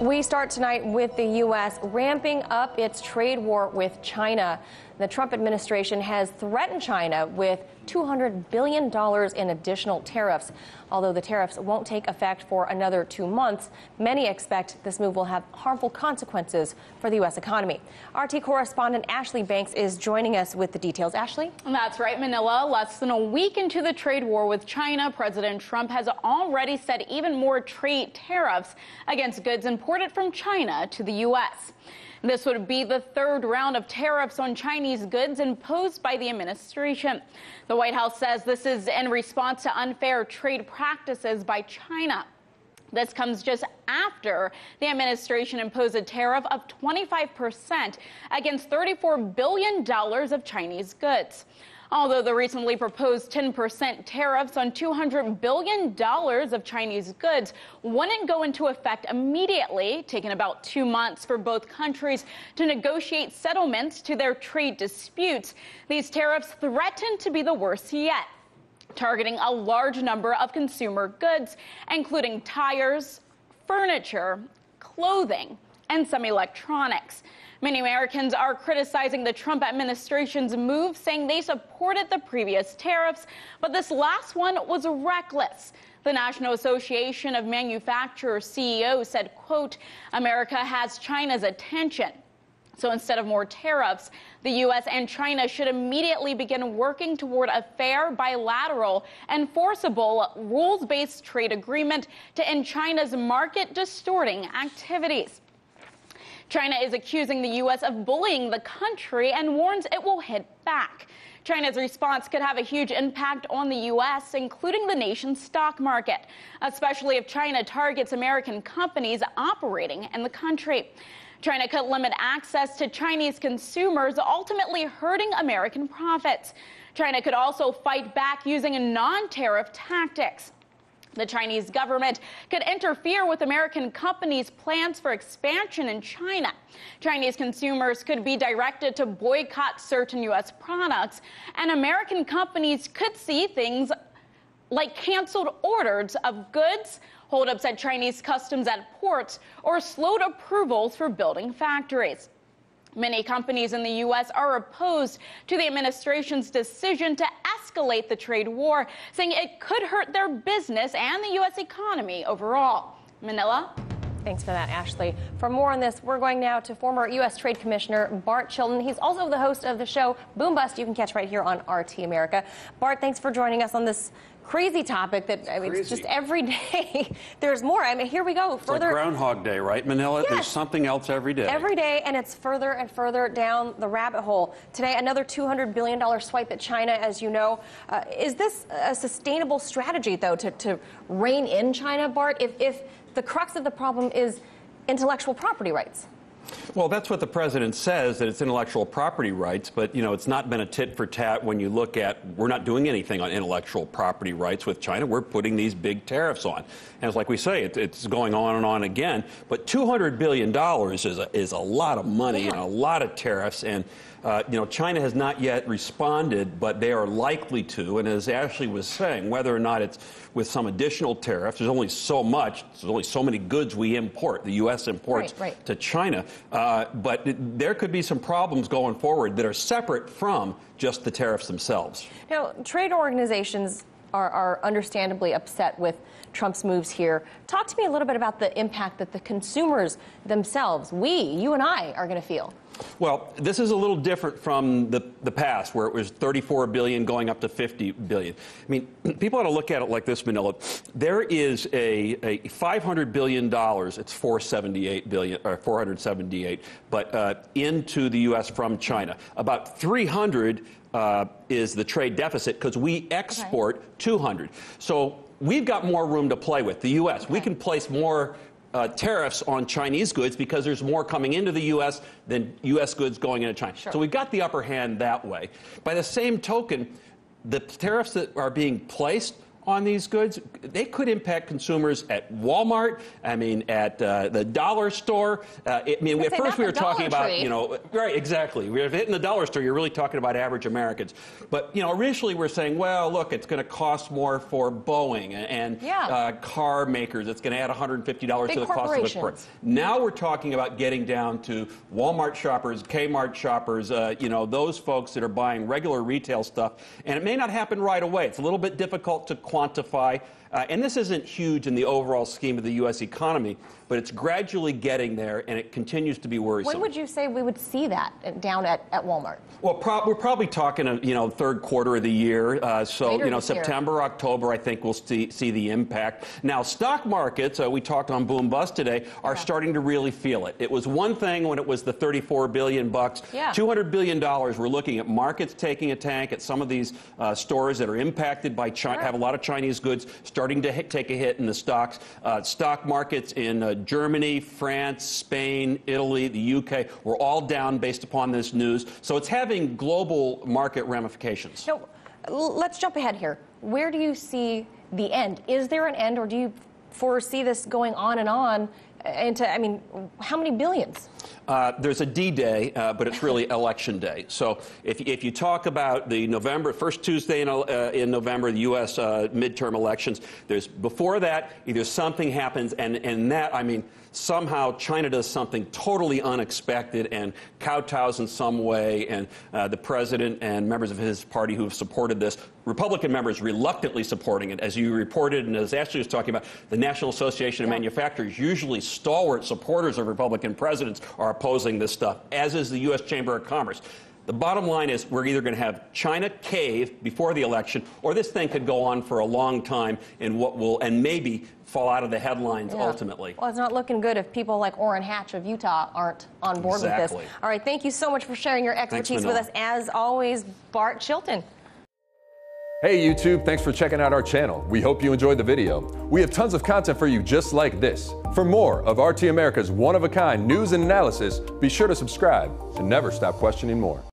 We start tonight with the U.S. ramping up its trade war with China. The Trump administration has threatened China with $200 billion in additional tariffs. Although the tariffs won't take effect for another 2 months, many expect this move will have harmful consequences for the U.S. economy. RT correspondent Ashley Banks is joining us with the details. Ashley? That's right, Manila. Less than a week into the trade war with China, President Trump has already set even more trade tariffs against goods imported from China to the U.S. This would be the third round of tariffs on Chinese goods imposed by the administration. The White House says this is in response to unfair trade practices by China. This comes just after the administration imposed a tariff of 25% against $34 billion of Chinese goods. Although the recently proposed 10% tariffs on $200 billion of Chinese goods wouldn't go into effect immediately, taking about 2 months for both countries to negotiate settlements to their trade disputes, these tariffs threaten to be the worst yet, targeting a large number of consumer goods, including tires, furniture, clothing, and some electronics. Many Americans are criticizing the Trump administration's move, saying they supported the previous tariffs, but this last one was reckless. The National Association of Manufacturers CEO said, quote, "America has China's attention. So instead of more tariffs, the U.S. and China should immediately begin working toward a fair, bilateral, enforceable, rules-based trade agreement to end China's market-distorting activities." China is accusing the U.S. of bullying the country and warns it will hit back. China's response could have a huge impact on the U.S., including the nation's stock market, especially if China targets American companies operating in the country. China could limit access to Chinese consumers, ultimately hurting American profits. China could also fight back using non-tariff tactics. The Chinese government could interfere with American companies' plans for expansion in China. Chinese consumers could be directed to boycott certain U.S. products, and American companies could see things like canceled orders of goods, holdups at Chinese customs at ports, or slowed approvals for building factories. Many companies in the U.S. are opposed to the administration's decision to escalate the trade war, saying it could hurt their business and the U.S. economy overall. Manila? Thanks for that, Ashley. For more on this, we're going now to former U.S. Trade Commissioner Bart Chilton. He's also the host of the show Boom Bust, you can catch right here on RT America. Bart, thanks for joining us on this crazy topic that, I mean, it's just every day there's more. I mean, here we go. Further. It's like Groundhog Day, right, Manila? Yes. There's something else every day. Every day, and it's further and further down the rabbit hole. Today, another $200 billion swipe at China, as you know. Is this a sustainable strategy, though, to rein in China, Bart, if the crux of the problem is intellectual property rights? Well, that's what the president says, that it's intellectual property rights, but, you know, it's not been a tit for tat when you look at, we're not doing anything on intellectual property rights with China. We're putting these big tariffs on. And it's like we say, it's going on and on again. But $200 billion is a lot of money and a lot of tariffs. And, you know, China has not yet responded, but they are likely to. And as Ashley was saying, whether or not it's with some additional tariffs, there's only so much, there's only so many goods we import, the U.S. imports to China. But there could be some problems going forward that are separate from just the tariffs themselves. Now, trade organizations are understandably upset with Trump's moves here. Talk to me a little bit about the impact that the consumers themselves, you and I, are going to feel. Well, this is a little different from the past, where it was $34 billion going up to $50 billion. I mean, people ought to look at it like this, Manila. There is a $500 billion, it's $478, but into the U.S. from China. About 300 is the trade deficit because we export 200. So we've got more room to play with, the U.S. We can place more tariffs on Chinese goods because there's more coming into the U.S. than U.S. goods going into China. So we've got the upper hand that way. By the same token, the tariffs that are being placed on these goods, they could impact consumers at Walmart, I mean, at the dollar store. At first we were talking about, right, exactly. We're hitting the dollar store, you're really talking about average Americans. But, initially we're saying, well, look, it's going to cost more for Boeing and car makers. It's going to add $150 to the cost of the part. Now we're talking about getting down to Walmart shoppers, Kmart shoppers, those folks that are buying regular retail stuff. And it may not happen right away. It's a little bit difficult to quantify. And this isn't huge in the overall scheme of the U.S. economy, but it's gradually getting there, and it continues to be worrisome. When would you say we would see that down at Walmart? Well, we're probably talking, third quarter of the year. September, October, I think we'll see the impact. Now, stock markets, we talked on Boom Bust today, are starting to really feel it. It was one thing when it was the $34 billion, $200 billion. We're looking at markets taking a tank, at some of these stores that are impacted by China, have a lot of Chinese goods, starting to take a hit in the stocks. Stock markets in Germany, France, Spain, Italy, the UK were all down based upon this news. So it's having global market ramifications. So let's jump ahead here. Where do you see the end? Is there an end, or do you foresee this going on and on into, how many billions? There's a D-Day, but it's really Election Day. So if you talk about the first Tuesday in November, the U.S. midterm elections, before that, either something happens, and somehow China does something totally unexpected and kowtows in some way, and the president and members of his party who have supported this, Republican members reluctantly supporting it. As you reported, and as Ashley was talking about, the National Association of Manufacturers, usually stalwart supporters of Republican presidents, are opposing this stuff, as is the U.S. Chamber of Commerce. The bottom line is we're either going to have China cave before the election, or this thing could go on for a long time and maybe fall out of the headlines ultimately. Well, it's not looking good if people like Orrin Hatch of Utah aren't on board with this. All right, thank you so much for sharing your expertise with us. As always, Bart Chilton. Hey YouTube, thanks for checking out our channel. We hope you enjoyed the video. We have tons of content for you just like this. For more of RT America's one-of-a-kind news and analysis, be sure to subscribe and never stop questioning more.